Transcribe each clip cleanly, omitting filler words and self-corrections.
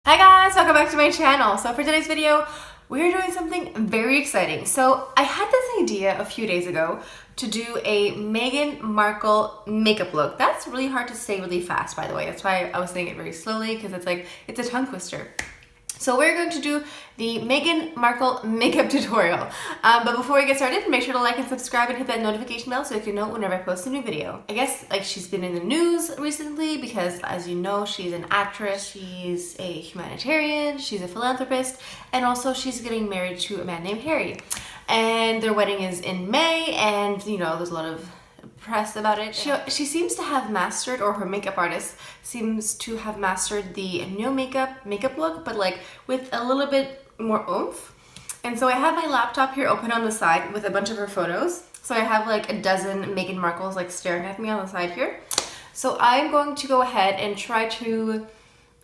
Hi guys, welcome back to my channel. So for today's video, we're doing something very exciting. So I had this idea a few days ago to do a Meghan Markle makeup look. That's really hard to say really fast, by the way. That's why I was saying it very slowly, because it's a tongue twister. So we're going to do the Meghan Markle makeup tutorial. But before we get started, make sure to like and subscribe and hit that notification bell so you can know whenever I post a new video. I guess she's been in the news recently because, as you know, she's an actress, she's a humanitarian, she's a philanthropist, and also she's getting married to a man named Harry. And their wedding is in May, and you know, there's a lot of press about it. She seems to have mastered, or her makeup artist seems to have mastered the no makeup look, but with a little bit more oomph. And so I have my laptop here open on the side with a bunch of her photos. So I have a dozen Meghan Markles staring at me on the side here. So I'm going to go ahead and try to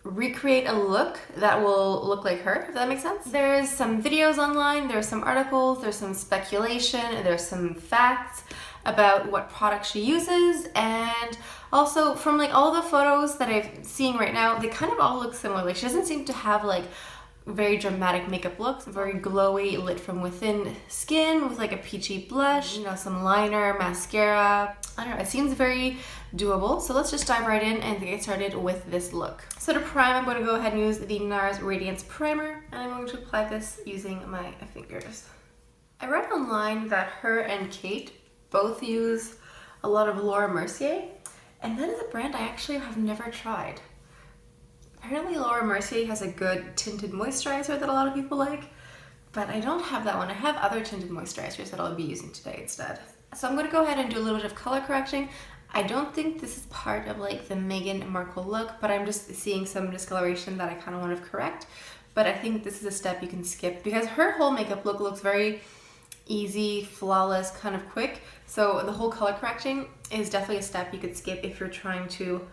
recreate a look that will look like her, if that makes sense. There's some videos online, there's some articles, there's some speculation, and there's some facts about what product she uses, and also from all the photos that I'm seeing right now, they kind of all look similar. She doesn't seem to have very dramatic makeup looks, very glowy, lit from within skin with a peachy blush, you know, some liner, mascara. I don't know, it seems very doable. So let's just dive right in and get started with this look. So to prime, I'm going to go ahead and use the NARS Radiance Primer, and I'm going to apply this using my fingers. I read online that her and Kate both use a lot of Laura Mercier, and that is a brand I actually have never tried. Apparently Laura Mercier has a good tinted moisturizer that a lot of people like, but I don't have that one. I have other tinted moisturizers that I'll be using today instead. So I'm going to go ahead and do a little bit of color correcting. I don't think this is part of the Meghan Markle look, but I'm just seeing some discoloration that I kind of want to correct. But I think this is a step you can skip because her whole makeup look looks very easy, flawless, kind of quick. So the whole color correcting is definitely a step you could skip if you're trying to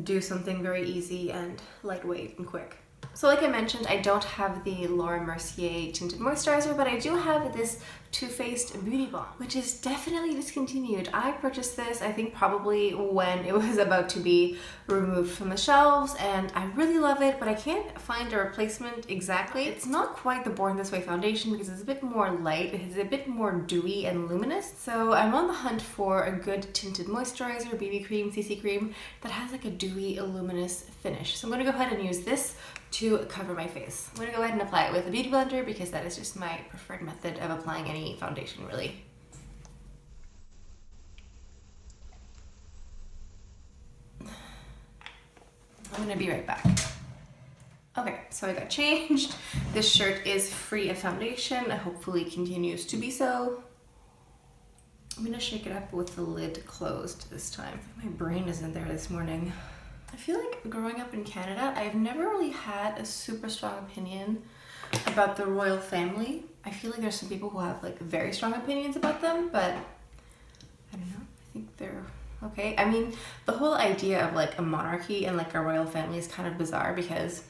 do something very easy and lightweight and quick. So like I mentioned, I don't have the Laura Mercier tinted moisturizer, but I do have this Too Faced Beauty Balm, which is definitely discontinued. I purchased this, I think probably when it was about to be removed from the shelves, and I really love it, but I can't find a replacement exactly. It's not quite the Born This Way foundation because it's a bit more light, it's a bit more dewy and luminous. So I'm on the hunt for a good tinted moisturizer, BB cream, CC cream, that has a dewy, luminous finish. So I'm gonna go ahead and use this to cover my face. I'm gonna go ahead and apply it with a beauty blender because that is just my preferred method of applying any foundation, really. I'm gonna be right back. Okay, so I got changed. This shirt is free of foundation. Hopefully continues to be so. I'm gonna shake it up with the lid closed this time. My brain isn't there this morning. I feel like growing up in Canada, I've never really had a super strong opinion about the royal family. I feel like there's some people who have very strong opinions about them, but I don't know, I think they're okay. I mean, the whole idea of a monarchy and a royal family is kind of bizarre because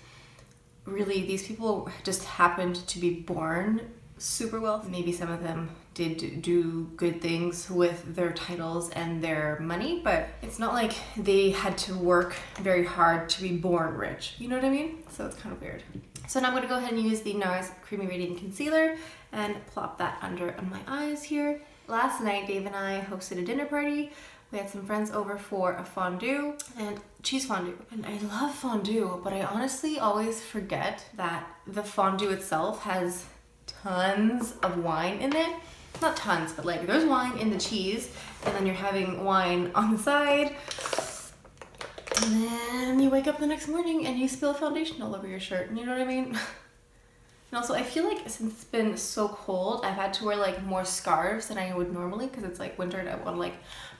really these people just happened to be born super wealthy. Maybe some of them did do good things with their titles and their money, but it's not like they had to work very hard to be born rich. You know what I mean? So it's kind of weird. So now I'm going to go ahead and use the NARS Creamy Radiant Concealer and plop that under my eyes here. Last night, Dave and I hosted a dinner party. We had some friends over for a fondue and cheese fondue. And I love fondue, but I honestly always forget that the fondue itself has tons of wine in it. Not tons, but there's wine in the cheese, and then you're having wine on the side, and then you wake up the next morning and you spill foundation all over your shirt. You know what I mean? And also I feel since it's been so cold, I've had to wear more scarves than I would normally because it's winter and I want to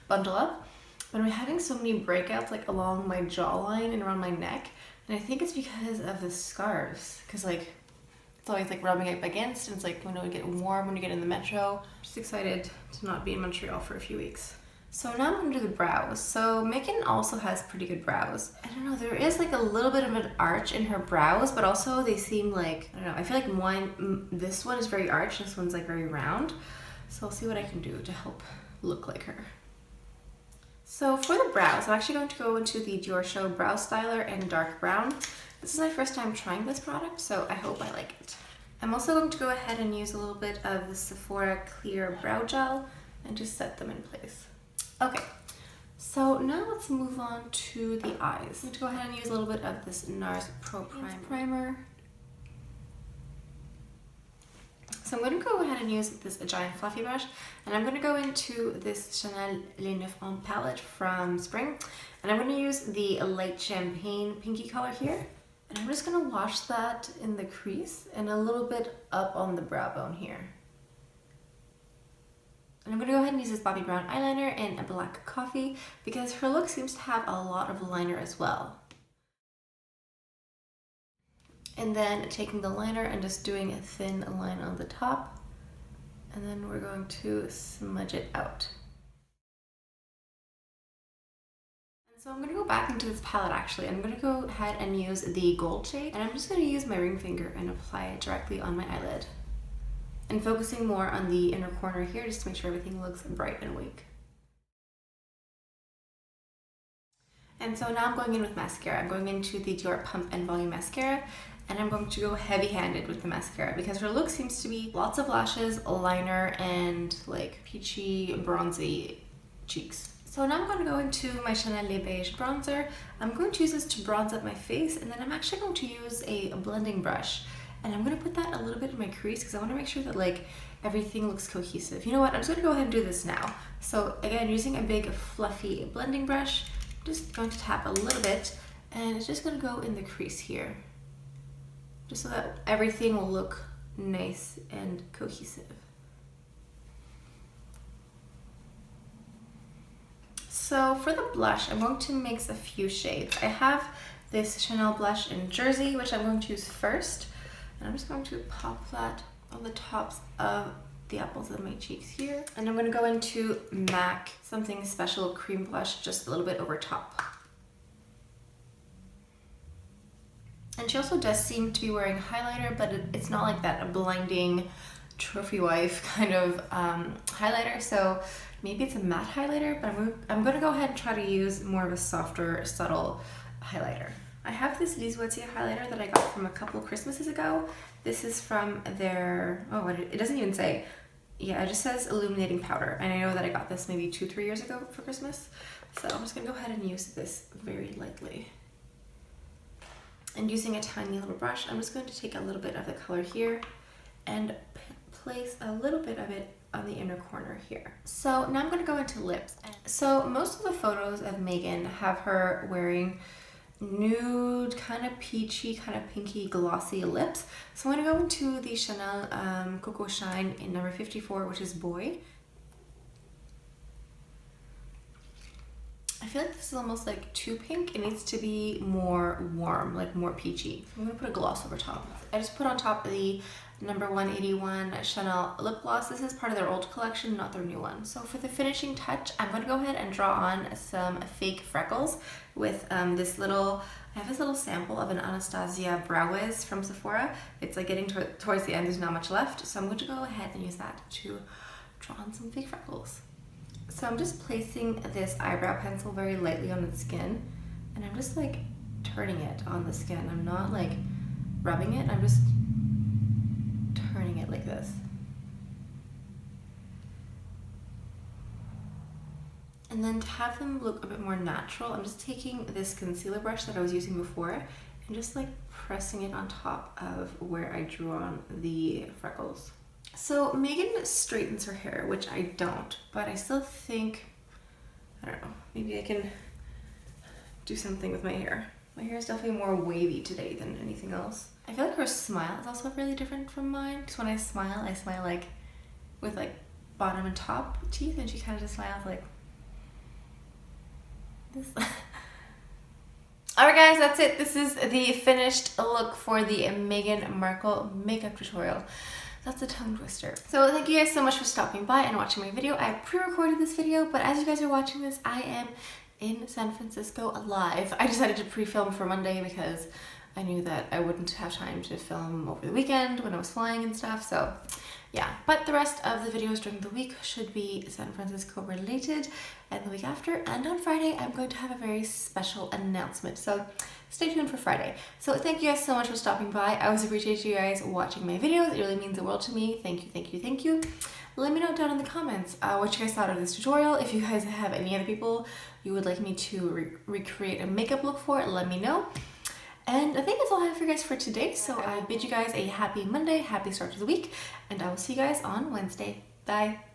bundle up. But I'm having so many breakouts along my jawline and around my neck, and I think it's because of the scarves, because it's always rubbing up against, and it's when it would get warm when you get in the metro. I'm just excited to not be in Montreal for a few weeks. So now I'm gonna do the brows. So Meghan also has pretty good brows. I don't know, there is a little bit of an arch in her brows, but also they seem I don't know, I feel this one is very arched, this one's very round. So I'll see what I can do to help look like her. So for the brows, I'm actually going to go into the Diorshow Brow Styler in dark brown. This is my first time trying this product, so I hope I like it. I'm also going to go ahead and use a little bit of the Sephora Clear Brow Gel and just set them in place. Okay, so now let's move on to the eyes. I'm going to go ahead and use a little bit of this NARS Pro Primer. So I'm going to go ahead and use this giant fluffy brush, and I'm going to go into this Chanel Les Neuf Ans palette from Spring, and I'm going to use the light champagne pinky color here, and I'm just going to wash that in the crease and a little bit up on the brow bone here. And I'm going to go ahead and use this Bobbi Brown eyeliner in a black coffee because her look seems to have a lot of liner as well. And then taking the liner and just doing a thin line on the top, and then we're going to smudge it out. And so I'm going to go back into this palette actually. I'm going to go ahead and use the gold shade, and I'm just going to use my ring finger and apply it directly on my eyelid. And focusing more on the inner corner here just to make sure everything looks bright and awake. And so now I'm going in with mascara. I'm going into the Dior Pump and Volume Mascara, and I'm going to go heavy-handed with the mascara because her look seems to be lots of lashes, liner, and like peachy, bronzy cheeks. So now I'm going to go into my Chanel Les Beige bronzer. I'm going to use this to bronze up my face, and then I'm actually going to use a blending brush. And I'm going to put that a little bit in my crease because I want to make sure that like everything looks cohesive. You know what? I'm just going to go ahead and do this now. So again, using a big fluffy blending brush, I'm just going to tap a little bit, and it's just going to go in the crease here, just so that everything will look nice and cohesive. So for the blush, I'm going to mix a few shades. I have this Chanel blush in Jersey, which I'm going to use first. And I'm just going to pop that on the tops of the apples of my cheeks here. And I'm going to go into MAC Something Special Cream Blush just a little bit over top. And she also does seem to be wearing highlighter, but it's not like that a blinding trophy wife kind of highlighter. So maybe it's a matte highlighter, but I'm going to go ahead and try to use more of a softer, subtle highlighter. I have this Lise Watier highlighter that I got from a couple Christmases ago. This is from their, oh, it doesn't even say. Yeah, it just says Illuminating powder. And I know that I got this maybe 2-3 years ago for Christmas. So I'm just gonna go ahead and use this very lightly. And using a tiny little brush, I'm just going to take a little bit of the color here and place a little bit of it on the inner corner here. So now I'm gonna go into lips. So most of the photos of Meghan have her wearing nude, kind of peachy, kind of pinky, glossy lips. So I'm going to go into the Chanel Coco Shine in number 54, which is Boy. I feel like this is almost like too pink. It needs to be more warm, like more peachy. I'm going to put a gloss over top. I just put on top of the number 181 Chanel lip gloss. This is part of their old collection, not their new one. So for the finishing touch, I'm going to go ahead and draw on some fake freckles with this little, I have this little sample of an Anastasia Brow Wiz from Sephora. It's like getting towards the end, there's not much left. So I'm going to go ahead and use that to draw on some fake freckles. So I'm just placing this eyebrow pencil very lightly on the skin, and I'm just like turning it on the skin. I'm not like rubbing it, I'm just turning it like this. And then to have them look a bit more natural, I'm just taking this concealer brush that I was using before and just like pressing it on top of where I drew on the freckles. So Meghan straightens her hair, which I don't, but I still think, I don't know, maybe I can do something with my hair. My hair is definitely more wavy today than anything else. I feel like her smile is also really different from mine, because when I smile like with like bottom and top teeth, and she kind of just smiles like this. Alright guys, that's it. This is the finished look for the Meghan Markle makeup tutorial. That's a tongue twister. So thank you guys so much for stopping by and watching my video. I pre-recorded this video, but as you guys are watching this, I am in San Francisco live. I decided to pre-film for Monday because I knew that I wouldn't have time to film over the weekend when I was flying and stuff, so yeah. But the rest of the videos during the week should be San Francisco related, and the week after and on Friday I'm going to have a very special announcement, so stay tuned for Friday. So thank you guys so much for stopping by. I always appreciate you guys watching my videos. It really means the world to me. Thank you, thank you, thank you. Let me know down in the comments what you guys thought of this tutorial. If you guys have any other people you would like me to recreate a makeup look for, let me know. And I think that's all I have for you guys for today. So I bid you guys a happy Monday, happy start to the week, and I will see you guys on Wednesday. Bye.